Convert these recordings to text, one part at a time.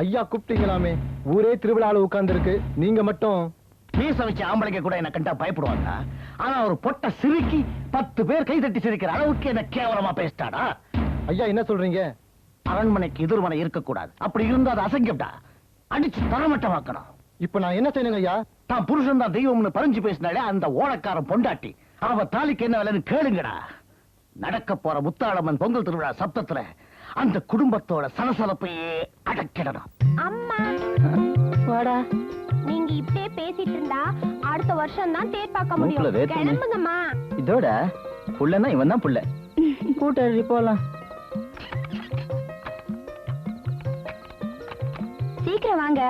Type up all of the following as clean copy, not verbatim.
ஐயா கூப்பிட்டீங்களாமே, ஊரே திருவிழாவில் உட்கார்ந்து இருக்கு, நீங்க மட்டும். மீச வச்ச ஆம்பளைக்கு கூட என்ன கண்டா பயப்படுவாங்க. ஆனா ஒரு பொட்ட சிரிக்கி 10 பேர் கை தட்டி சிரிக்கிற அளவுக்கு என்ன கேவலமா பேசிட்டாடா. ஐயா என்ன சொல்றீங்க? அரண்மனைக்கு எதிர்மனை இருக்கக்கூடாது. அப்படி இருந்தா அது அசங்கம்டா. அடிச்சு தரமட்டமாக்கணும். இப்ப நான் என்ன செய்யணுங்க ஐயா? தான் புருஷன் தான் தெய்வம்னு பறிஞ்சு பேசினாலே அந்த ஓடக்காரன் பொண்டாட்டி அவ தாலிக்கு என்ன வேலைன்னு கேளுங்கடா. நடக்க போற முத்தாளம்மன் பொங்கல் திருவிழா சப்தத்துல அந்த குடும்பத்தோட சலசலப்பையே அடக்கிடணும். அம்மா வாடா. நீங்க இப்படியே பேசிட்டு இருந்தா அடுத்த வருஷம் தான் தேர் பார்க்க முடியும். கிளம்புங்கம்மா. இதோட புள்ளனா இவன் தான் புள்ள. கூட்டறி போலாம். சீக்கிரம் வாங்க.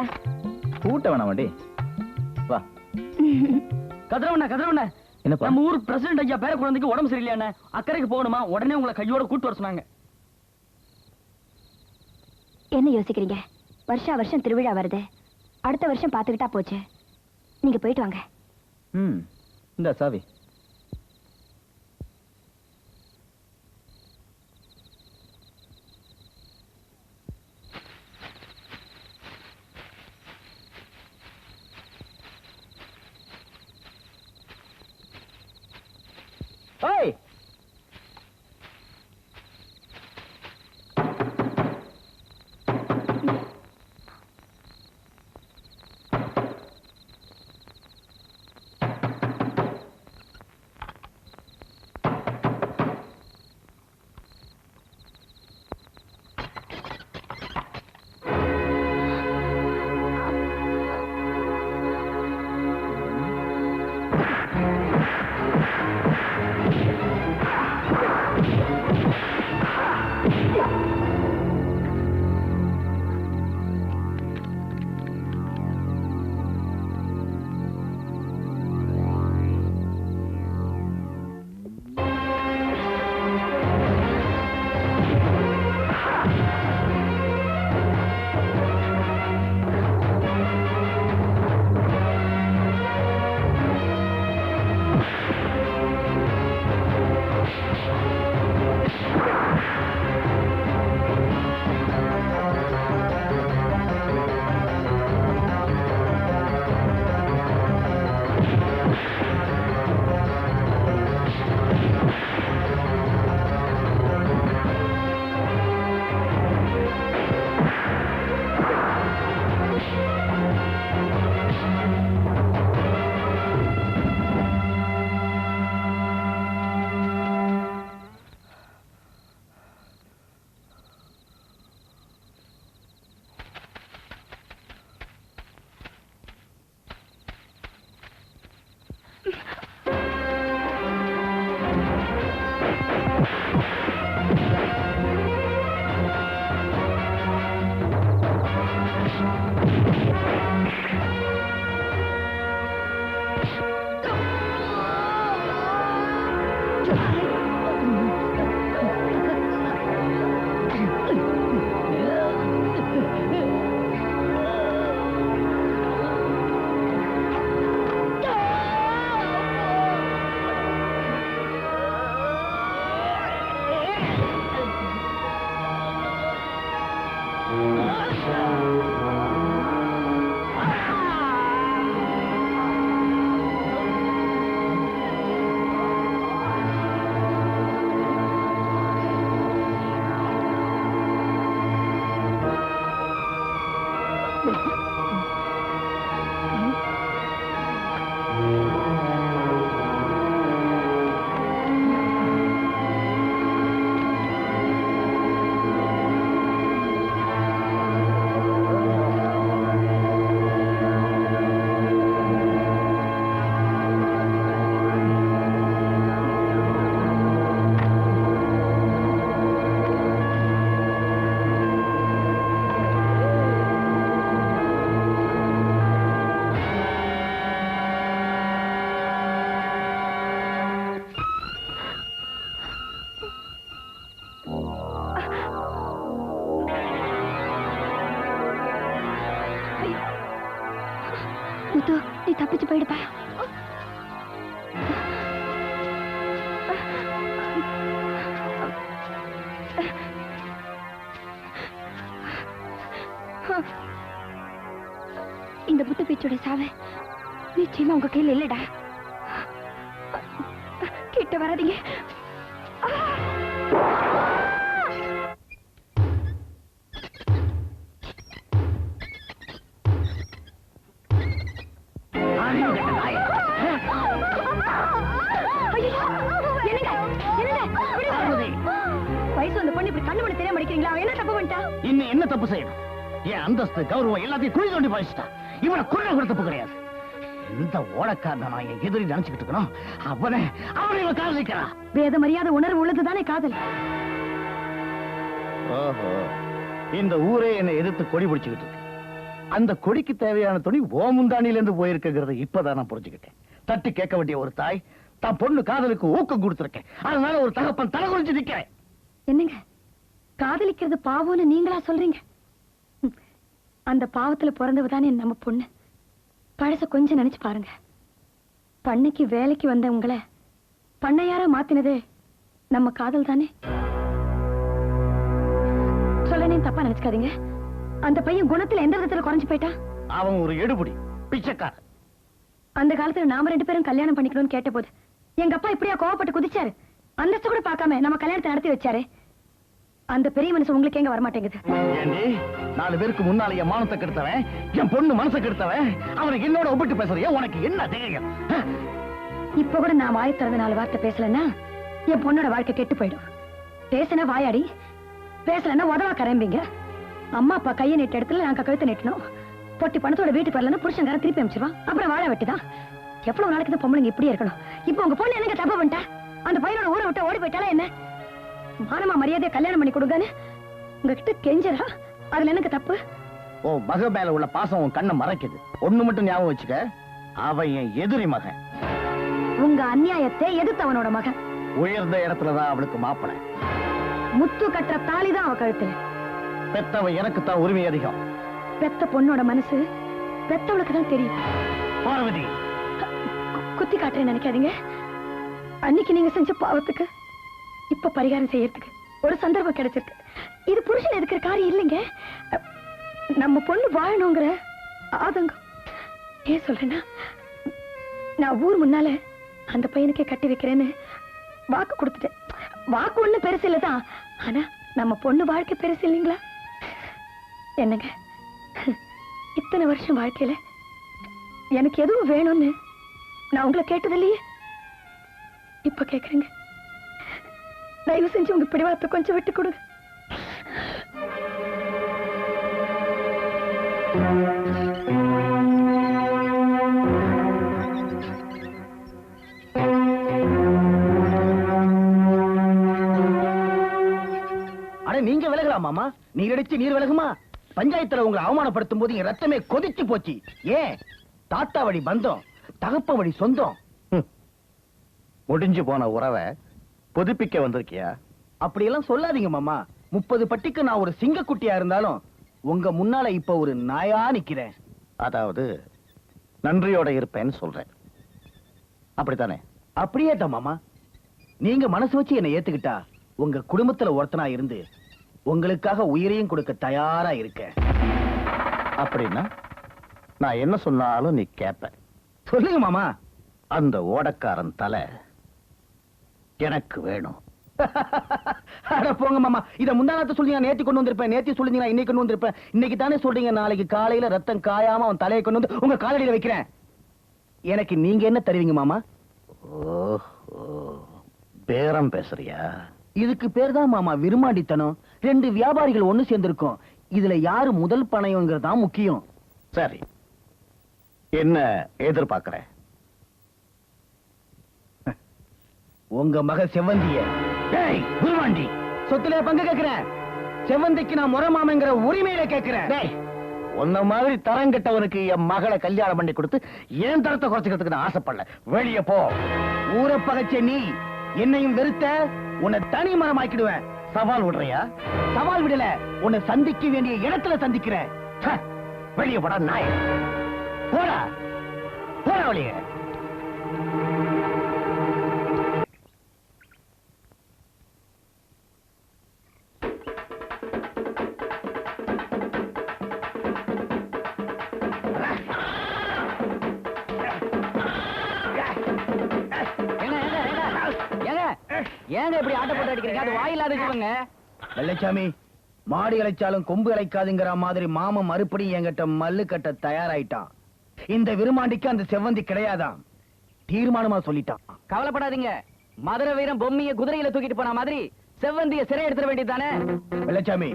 கூட்ட வேணாம் வண்டி. வா. கதிரவண்ண என்னப்பா? நம்ம ஊர் பிரசிடண்ட் ஐயா பேர குழந்தைக்கு உடம்பு சரியில்லையாண்ணே, அக்கறைக்கு போகணுமா, உடனே உங்களை கையோட கூட்டு வர சொன்னாங்க. என்ன யோசிக்கிறீங்க? வருஷா வருஷம் திருவிழா வருது, அடுத்த வருஷம் பாத்துக்கிட்டா போச்சு. நீங்க போயிட்டு வாங்க. இந்த சாவி. Hey! முத்து, நீ தப்பிச்சு போயிடுப்பா. இந்த புத்த பேச்சோட சாவு நிச்சயமா உங்க கையில இல்லடா. கிட்ட வராதீங்க. வயசு அந்த பொண்ணு இப்படி கண்ணு மணி தெரியாம அடிக்கிறீங்களா? என்ன தப்பு பண்ணிட்டா? இன்னும் என்ன தப்பு செய்யணும்? என் அந்தஸ்து கௌரவம் எல்லாத்தையும் குழி தோண்டி பாய்ச்சிட்டா. இவனை கொல்ல கூட தப்பு கிடையாது. இந்த ஓடக்காரனை நான் என் எதிரி நினைச்சுக்கிட்டு இருக்கணும். அவனை இவன் காதலிக்கிறான். வேத மரியாதை உணர்வு உள்ளதுதானே காதல். ஓஹோ, இந்த ஊரே என்னை எதிர்த்து கொடி பிடிச்சுக்கிட்டு இருக்கு. அந்த கொடிக்கு தேவையான துணி ஓமுந்தானில இருந்து போயிருக்குங்கிறத இப்பதான் நான் புரிஞ்சுக்கிட்டேன். தட்டி கேட்க வேண்டிய ஒரு தாய் தான் பொண்ணு காதலுக்கு ஊக்கம் கொடுத்திருக்கேன். அதனால ஒரு தகப்பன் தலை குறிச்சு நிக்கிறேன். என்னங்க காதலிக்கிறது பாவம்னு நீங்களா சொல்றீங்க? அந்த பாவத்துல பிறந்தவதானே நம்ம பொண்ணு. பழச கொஞ்சம் நினைச்சு பாருங்க. பண்ணைக்கு வேலைக்கு வந்த உங்களை பண்ணையாரா மாத்தினதே நம்ம காதல் தானே. சொல்லனே தப்பா நினைச்சுக்காதீங்க. அந்த பையன் குணத்துல எந்த விதத்துல குறைஞ்சு போயிட்டா? அவன் ஒரு எடுபடி பிச்சைக்கார. அந்த காலத்துல நாம 2 பேரும் கல்யாணம் பண்ணிக்கணும்னு கேட்ட போது எங்க அப்பா இப்படியா கோவப்பட்டு குதிச்சாரு. அந்தஸ்து கூட பார்க்காம நம்ம கல்யாணத்தை நடத்தி வச்சாரு. அந்த பெரிய மனுஷன் உங்களுக்கு எங்க வரமாட்டேங்குது? 4 பேருக்கு முன்னால என் மானத்தை கெடுத்தவன், என் பொண்ணு மனசை கெடுத்தவன், அவனுக்கு என்னோட ஒப்பிட்டு பேசுறியா? உனக்கு என்ன தைரியம்? இப்ப கூட நான் வாய் திறந்து 4 வார்த்தை பேசலன்னா என் பொண்ணோட வாழ்க்கை கெட்டு போயிடும். பேசினா வாயாடி, பேசலன்னா உதவா கரம்பிங்க. அம்மா அப்பா கையை நீட்ட இடத்துல நாங்க கழுத்தை நீட்டணும். பொட்டி பணத்தோட வீட்டுக்கு வரலன்னா புருஷன்கார திருப்பி அமைச்சிருவான். அப்புறம் வாழ வெட்டிதான். எவ்வளவு நாளைக்கு இந்த பொம்பளைங்க இப்படியே இருக்கணும்? இப்ப உங்க பொண்ணு எனக்கு தப்பு பண்ணிட்டா? அந்த பையனோட ஊரை விட்டு ஓடி போயிட்டாலே என்ன? மானமா மரியாதையை கல்யாணம் பண்ணி கொடுங்கன்னு உங்ககிட்ட கெஞ்சரா? அதுல எனக்கு தப்பு? ஓ மக மேல உள்ள பாசம் உன் கண்ணை மறைக்குது. ஒண்ணு மட்டும் ஞாபகம் வச்சுக்க, அவன் என் எதிரி மகன். உங்க அநியாயத்தை எதிர்த்தவனோட மகன். உயர்ந்த இடத்துலதான் அவளுக்கு மாப்பிளை. முத்து கட்டுற தாலிதான் அவ கழுத்துல. பெத்தவன் எனக்கு தான் உரிமை அதிகம். பெத்த பொண்ணோட மனசு பெத்தவளுக்கு தான் தெரியும். பார்வதி, குத்தி காட்டுறேன்னு நினைக்காதீங்க. அன்னைக்கு நீங்க செஞ்ச பாவத்துக்கு இப்ப பரிகாரம் செய்யறதுக்கு ஒரு சந்தர்ப்பம் கிடைச்சிருக்கு. இது புருஷன் எதுக்குற காரியம் இல்லைங்க. நம்ம பொண்ணு வாழணுங்கிற ஆதங்கம். ஏன் சொல்றேன்னா, நான் ஊர் முன்னால அந்த பையனுக்கே கட்டி வைக்கிறேன்னு வாக்கு கொடுத்துட்டேன். வாக்கு ஒண்ணு பெருசு இல்லதான், ஆனா நம்ம பொண்ணு வாழ்க்கை பெருசு இல்லைங்களா? என்னங்க, இத்தனை வருஷம் வாழ்க்கையில எனக்கு எதுவும் வேணும்னு நான் உங்களை கேட்டது இல்லையே. இப்ப கேக்குறீங்க. தயவு செஞ்சு உங்க பிடிவாதத்தை கொஞ்சம் விட்டு கொடுங்க. அட நீங்க விலகலாமாமா? நீர் அடிச்சு நீர் விலகுமா? பஞ்சாயத்துல உங்களை அவமானப்படுத்தும் போது என் ரத்தமே கொதிச்சு போச்சு. ஏன்? தாத்தா வழி பந்தம், தகப்ப வழி சொந்தம். முடிஞ்சு போன உறவை புதுப்பிக்க வந்திருக்கியா? அப்படியெல்லாம் சொல்லாதீங்க மாமா. 30 பட்டிக்கு நான் ஒரு சிங்கக்குட்டியா இருந்தாலும் உங்க முன்னால இப்ப ஒரு நாயா நிக்கிறேன். அதாவது நன்றியோட இருப்பேன்னு சொல்றேன். அப்படித்தானே? அப்படியே தான் மாமா. நீங்க மனசு வச்சு என்னை ஏத்துக்கிட்டா உங்க குடும்பத்துல ஒருத்தனா இருந்து உங்களுக்காக உயிரையும் கொடுக்க தயாரா இருக்க. அப்படின்னா நான் என்ன சொன்னாலும் நீ கேப்ப. சொல்லுங்க மாமா. அந்த ஓடக்காரன் தலை எனக்கு வேணும். அட போங்க மாமா. இத முந்தானத்தை சொல்றீங்க, நேத்தி கொண்டு வந்திருப்பேன். நேத்தி சொல்லுங்க, இன்னைக்கு கொண்டு வந்திருப்பேன். இன்னைக்கு தானே சொல்றீங்க. நாளைக்கு காலையில ரத்தம் காயாம அவன் தலையை கொண்டு வந்து உங்க காலடியில வைக்கிறேன். எனக்கு நீங்க என்ன தருவீங்க மாமா? பேரம் பேசுறியா? இதுக்கு பேர் தான் மாமா விரும்மாண்டித்தனம். 2 வியாபாரிகள் ஒண்ணு சேர்ந்திருக்கும். இதுல யாரு முதல் பணையங்கிறது தான் முக்கியம். சரி, என்ன எதிர்பார்க்கிற? உங்க மக செவ்வந்திய விரும்மாண்டி சொத்துல பங்கு கேட்கிறேன். செவ்வந்திக்கு நான் முறமாமங்கிற உரிமையில கேட்கிறேன். உன்ன மாதிரி தரம் கெட்டவனுக்கு என் மகளை கல்யாணம் பண்ணி கொடுத்து ஏன் தரத்தை குறைச்சுக்கிறதுக்கு நான் ஆசைப்படல. வெளிய போ. ஊரை பகைச்ச நீ என்னையும் வெறுத்த உன்னை தனி மரமாக்கிடுவேன். சவால் விடுறியா? சவால் விடல, உன்னை சந்திக்க வேண்டிய இடத்துல சந்திக்கிறேன். வெளிய போடா நாய். போடா போடா வெளிய. ஏங்க இப்படி ஆட்ட போட்டு அடிக்கிறீங்க? அது வாயில்லாத ஜீவங்க. வெள்ளச்சாமி, மாடி அழைச்சாலும் கொம்பு அழைக்காதுங்கிற மாதிரி மாமன் மறுபடியும் என்கிட்ட மல்லு கட்ட தயாராயிட்டான். இந்த விருமாண்டிக்கு அந்த செவ்வந்தி கிடையாதாம், தீர்மானமா சொல்லிட்டான். கவலைப்படாதீங்க, மதுரை வீரன் பொம்மிய குதிரையில தூக்கிட்டு போன மாதிரி செவ்வந்திய சிறை எடுத்துட வேண்டியதானே. வெள்ளச்சாமி,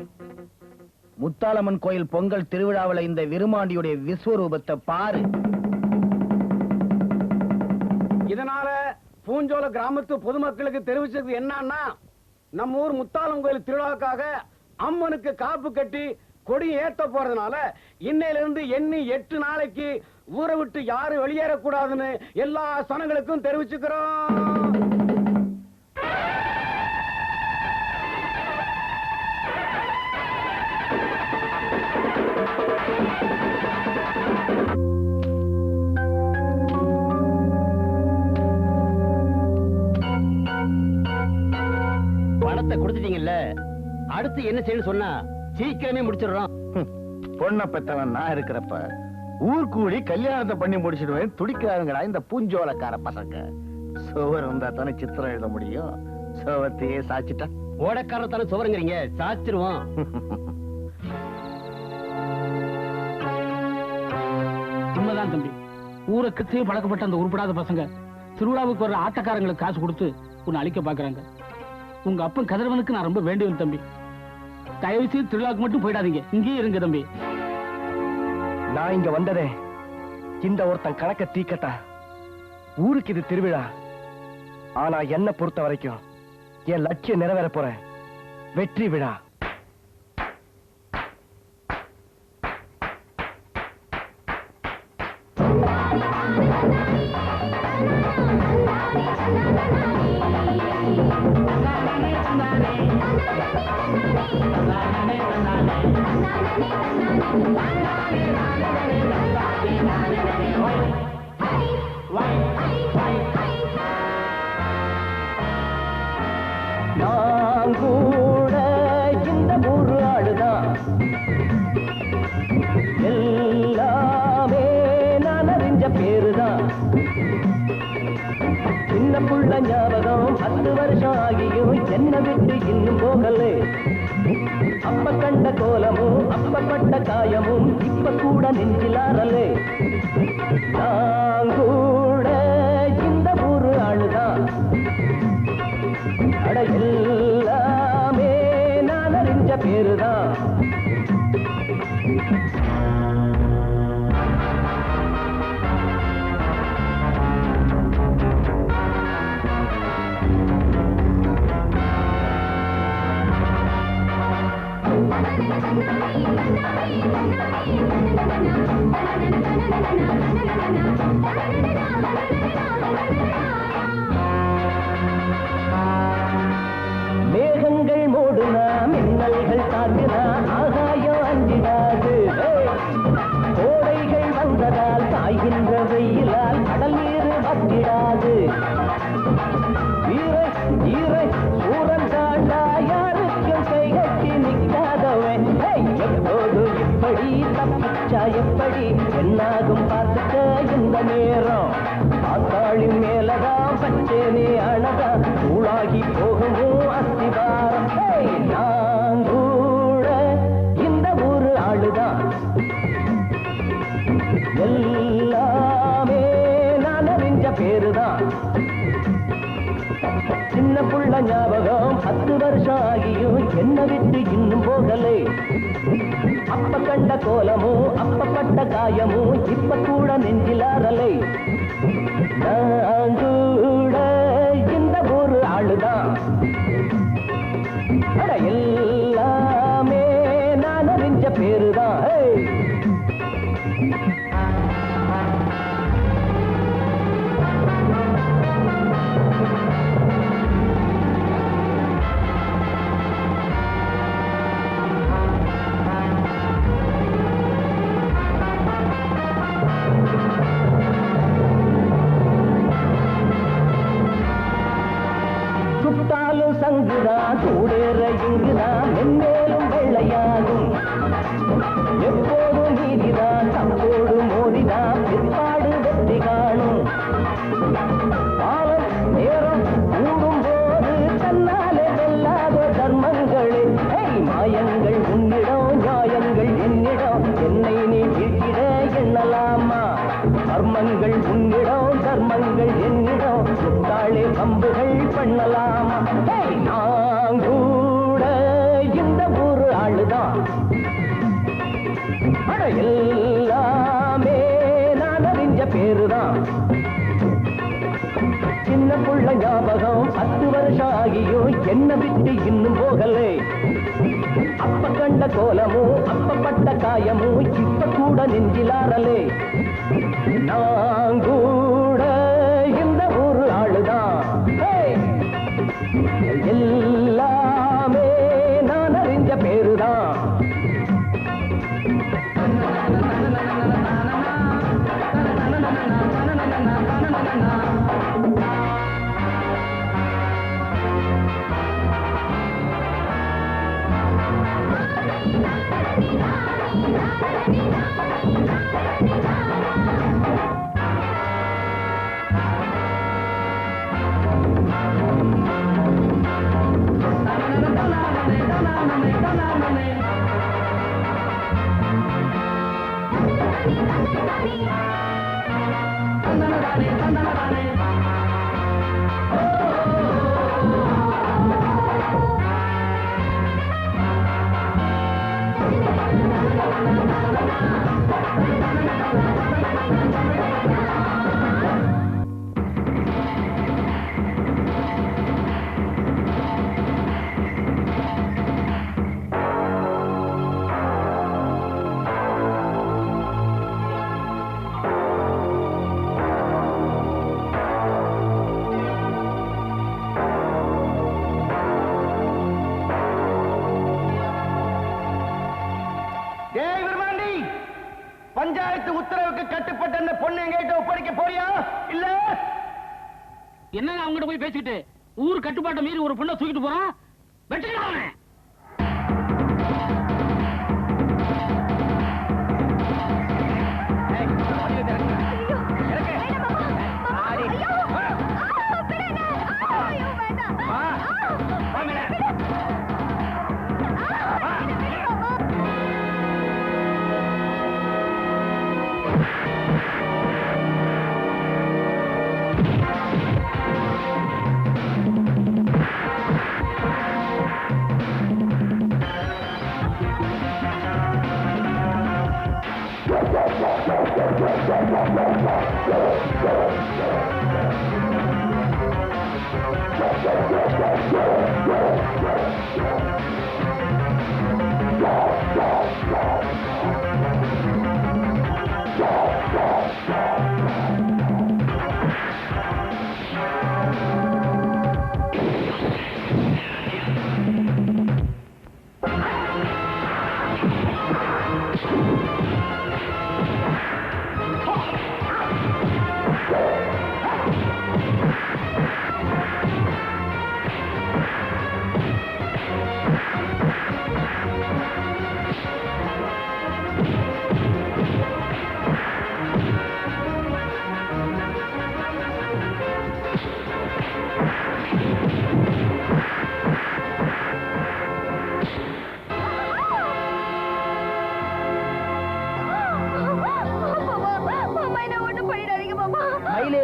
முத்தாளம்மன் கோயில் பொங்கல் திருவிழாவில் இந்த விருமாண்டியுடைய விஸ்வரூபத்தை பாரு. இதனால பூஞ்சோல கிராமத்து பொதுமக்களுக்கு தெரிவிச்சது என்னன்னா, நம்ம ஊர் முத்தாளம் கோயில் திருவிழாவுக்காக அம்மனுக்கு காப்பு கட்டி கொடி ஏத்த போறதுனால இன்னையில இருந்து எண்ணி 8 நாளைக்கு ஊரை விட்டு யாரும் வெளியேறக்கூடாதுன்னு எல்லா சனங்களுக்கும் தெரிவிச்சுக்கிறோம். பணத்தை கொடுத்துட்டீங்கல்ல, அடுத்து என்ன செய்யணும் சொன்னா சீக்கிரமே முடிச்சிடுறோம். பொண்ணை பெத்தவன் நான் இருக்கிறப்ப ஊர் கூடி கல்யாணத்தை பண்ணி முடிச்சிடுவேன் துடிக்கிறாருங்கடா இந்த பூஞ்சோலக்கார பசங்க. சோவர் இருந்தா தானே சித்திரம் எழுத முடியும். சோவத்தையே சாச்சிட்டா ஓடக்காரத்தால சுவருங்கிறீங்க, சாச்சிருவோம். உண்மைதான் தம்பி, ஊரை கிட்டே பழக்கப்பட்ட அந்த உருப்படாத பசங்க திருவிழாவுக்கு வர்ற ஆட்டக்காரங்களுக்கு காசு கொடுத்து உன்னை அழிக்க பாக்குறாங்க. உங்க அப்பன் கதிரவனுக்கு நான் ரொம்ப வேண்டியவன் தம்பி. தயவு செய்து திருவிழாவுக்கு மட்டும் போயிடாதீங்க, இங்கேயே இருங்க தம்பி. நான் இங்க வந்ததே இந்த ஒருத்தன் கணக்க தீக்கட்டா. ஊருக்கு இது திருவிழா, ஆனா என்ன பொறுத்த வரைக்கும் என் லட்சியம் நிறைவேற போறேன். வெற்றி விழா. நான் கூட இந்த ஊரு ஆளுதான், எல்லாமே நான் அறிஞ்ச பேருதான். சின்ன புள்ள ஞாபகம் 10 வருஷம் ஆகியும் என்ன விட்டு இன்னும் போகலே. அப்ப கண்ட கோலமும் அப்பப்பட்ட காயமும் இப்ப கூட நெஞ்சிலாரலே. நான் கூட இந்த ஊரு ஆளுதான், அட எல்லாமே நான் அறிஞ்ச பேருதான். மேகங்கள் மூடுனா மின்னல்கள் தாண்டினா ஆகாயம் அஞ்சிடாது. கோடைகள் வந்ததால் காய்கின்ற வெயிலால் கடல் நீர் வத்திடாது. வீரை ஈரை சூரன் தாண்டா யாருக்கும் கைகட்டி நிற்காதவன். எப்போது இப்படி தப்பிச்சா எப்படி என்னாகும் பார்த்துக்க இந்த நேரம். பாத்தாளி மேலதான் பச்சேனே அழகா தூளாகி போகவும் அஸ்திவாரம். நான் கூட இந்த ஊரு ஆளுதான், எல்லாமே நான் அறிஞ்ச பேருதான். சின்ன புள்ள ஞாபகம் 10 வருஷம் ஆகியும் என்ன விட்டு இன்னும் போகலே. அப்ப கண்ட கோலமும் அப்பப்பட்ட காயமும் இப்ப கூட நெஞ்சிலாரலை. நான் கூட இந்த ஊரு ஆளுதான், அட எல்லாமே நான் அறிஞ்ச பேருதான். மாயங்கள் உன்னிடம் நியாயங்கள் என்னிடம் என்னை நீ வீழ்த்திட எண்ணலாமா கர்மங்கள் உன்னிடம் தர்மங்கள் என்னிடம் சுத்தாளே பம்புகள் பண்ணலாமா நான் கூட இந்த ஒரு ஆளுதான் அட எல்லாமே நான் அறிஞ்ச பேருதான் சின்ன புள்ள ஞாபகம் 10 வருஷம் ஆகியோ என்ன விட்டு இன்னும் போகலே அப்ப கண்ட கோலமும் அப்பப்பட்ட காயமும் இப்ப கூட நெஞ்சிலாரலே நான் கூட இந்த ஒரு ஆளுதான் எல்லாமே நான் அறிஞ்ச பேருதான் பஞ்சாயத்து உத்தரவுக்கு கட்டுப்பட்ட அந்த பொண்ணு எங்கிட்ட ஒப்படைக்க போறியா இல்ல என்ன அவங்ககிட்ட போய் பேசிக்கிட்டு ஊர் கட்டுப்பாட்டை மீறி ஒரு பொண்ணை தூக்கிட்டு போறான் வெட்டுக்கிறான்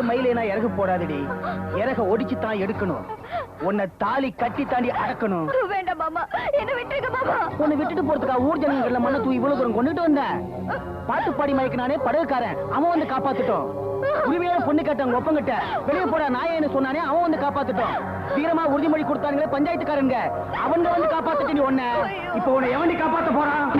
மயிலேனா இறகு போடாதடி இறக ஒடிச்சு தான் எடுக்கணும் உன்னை தாலி கட்டி தாண்டி அடக்கணும் வேண்டாம் மாமா என்ன விட்டுருங்க மாமா உன்னை விட்டுட்டு போறதுக்கா ஊர் ஜனங்கள்ல மண்ணை தூக்கி இவ்வளவு தூரம் கொண்டுட்டு வந்தேன் பாட்டு பாடி மயக்கினானே படகுக்காரன் அவன் வந்து காப்பாத்துட்டோம் உரிமையான பொண்ணு கேட்டாங்க ஒப்பங்கிட்ட வெளியே போட நாயன்னு சொன்னானே அவன் வந்து காப்பாத்துட்டோம் வீரமா உறுதிமொழி கொடுத்தாங்களே பஞ்சாயத்துக்காரங்க அவங்க வந்து காப்பாத்துட்டு நீ உன்னை இப்ப உன்னை எவனி காப்பாத்த போறான்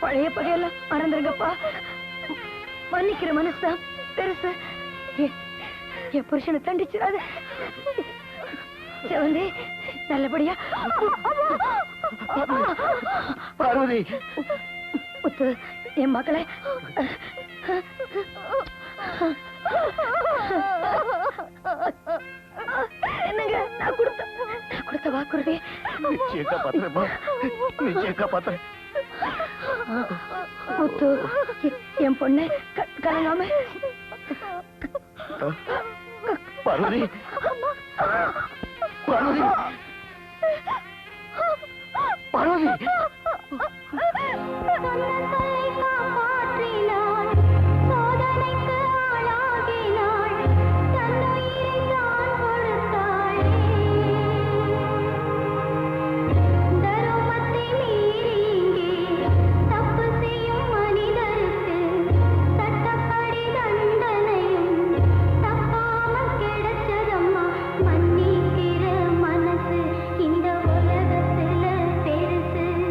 பழைய பகையெல்லாம் மறந்துருங்கப்பா. மன்னிக்கிற மனசுதான் பெருசு. என் புருஷனை தண்டிச்சிடாத. செவந்தி நல்லபடியா. பார்வதி முத்து என் மக்களை என்னங்க நான் கொடுத்த வாக்குறுதி நிச்சயம் காப்பாத்துறேம்மா, நிச்சயம் காப்பாத்துறேன். முத்து என் பொண்ணு கலங்காம. பார்வதி பார்வதி பார்வதி